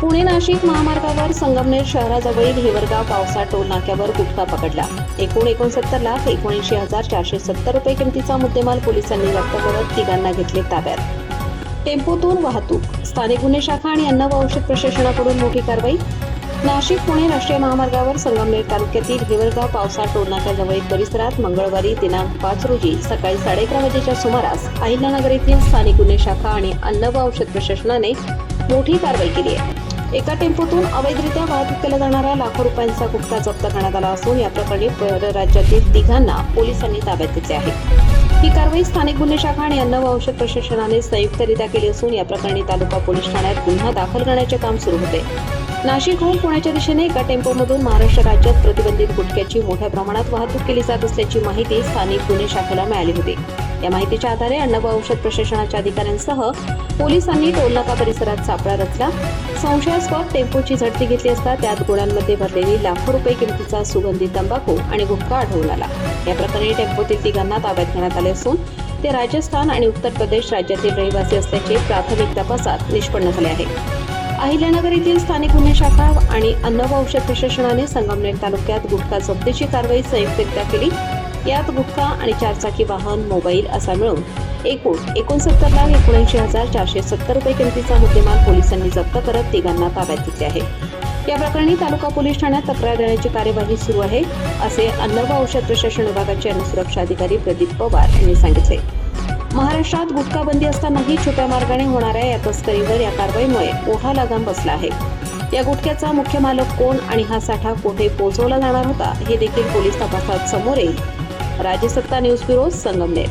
पुणे नाशिक महामार्गावर संगमनेर शहराजवळील हिवरगाव पावसा टोल नाक्यावर गुटखा पकडला. एकूण 69,79,470 रुपये किमतीचा मुद्देमाल पोलिसांनी जप्त करत तिघांना घेतले ताब्यात. टेम्पोतून वाहतूक. स्थानिक गुन्हे शाखा आणि अन्न व औषध प्रशासनाकडून मोठी कारवाई. नाशिक पुणे राष्ट्रीय महामार्गावर संगमनेर तालुक्यातील हिवरगाव पावसा टोल नाक्याजवळील परिसरात मंगळवारी दिनांक 5 रोजी सकाळी 11:30 वाजेच्या सुमारास अहिल्यानगर येथील स्थानिक गुन्हे शाखा आणि अन्न व औषध प्रशासनाने मोठी कारवाई केली आहे. एका टेम्पोतून अवैधरित्या वाहतूक केला जाणारा लाखो रुपयांचा गुटखा जप्त करण्यात आला असून या प्रकरणी परराज्यातील तिघांना पोलिसांनी ताब्यात घेतले आहे. ही कारवाई स्थानिक गुन्हे शाखा आणि अन्न व औषध प्रशासनाने संयुक्तरित्या केली असून या प्रकरणी तालुका पोलीस ठाण्यात गुन्हा दाखल करण्याचे काम सुरू होते. नाशिकहून पुण्याच्या दिशेने एका टेम्पोमधून महाराष्ट्र राज्यात प्रतिबंधित गुटख्याची मोठ्या प्रमाणात वाहतूक केली जात असल्याची माहिती स्थानिक गुन्हे शाखेला मिळाली होती. या माहितीच्या आधारे अन्न व औषध प्रशासनाच्या अधिकाऱ्यांसह पोलिसांनी टोलनाका परिसरात सापळा रचला. संशयास्पद टेम्पोची झडती घेतली असता त्यात गोण्यांमध्ये भरलेली लाखो रुपये किमतीचा सुगंधी तंबाखू आणि गुटखा आढळून आला. या प्रकरणी टेम्पोतील तिघांना ताब्यात घेण्यात आले असून ते राजस्थान आणि उत्तर प्रदेश राज्यातील रहिवासी असल्याचे प्राथमिक तपासात निष्पन्न झाले आहे. अहिल्यानगर येथील स्थानिक गुन्हे शाखा आणि अन्न व औषध प्रशासनाने संगमनेर तालुक्यात गुटखा जप्तीची कारवाई संयुक्तरित्या केली. यात गुटखा आणि चारचाकी वाहन, मोबाईल असा मिळून एकूण 69,79,470 रुपये किमतीचा मुद्देमाल पोलिसांनी जप्त करत तिघांना ताब्यात घेतले आहे. या प्रकरणी तालुका पोलीस ठाण्यात तक्रार देण्याची कार्यवाही सुरू आहे, असे अन्न व औषध प्रशासन विभागाचे अन्न सुरक्षा अधिकारी प्रदीप पवार यांनी सांगितले. महाराष्ट्रात गुटखा बंदी असतानाही छुप्या मार्गाने होणाऱ्या या तस्करीवर या कारवाईमुळे मोठा लगाम बसला आहे. या गुटख्याचा मुख्य मालक कोण आणि हा साठा कोठे पोहोचवला जाणार होता हे देखील पोलीस तपासात समोर येईल. राजसत्ता न्यूज ब्युरो, संगमनेर.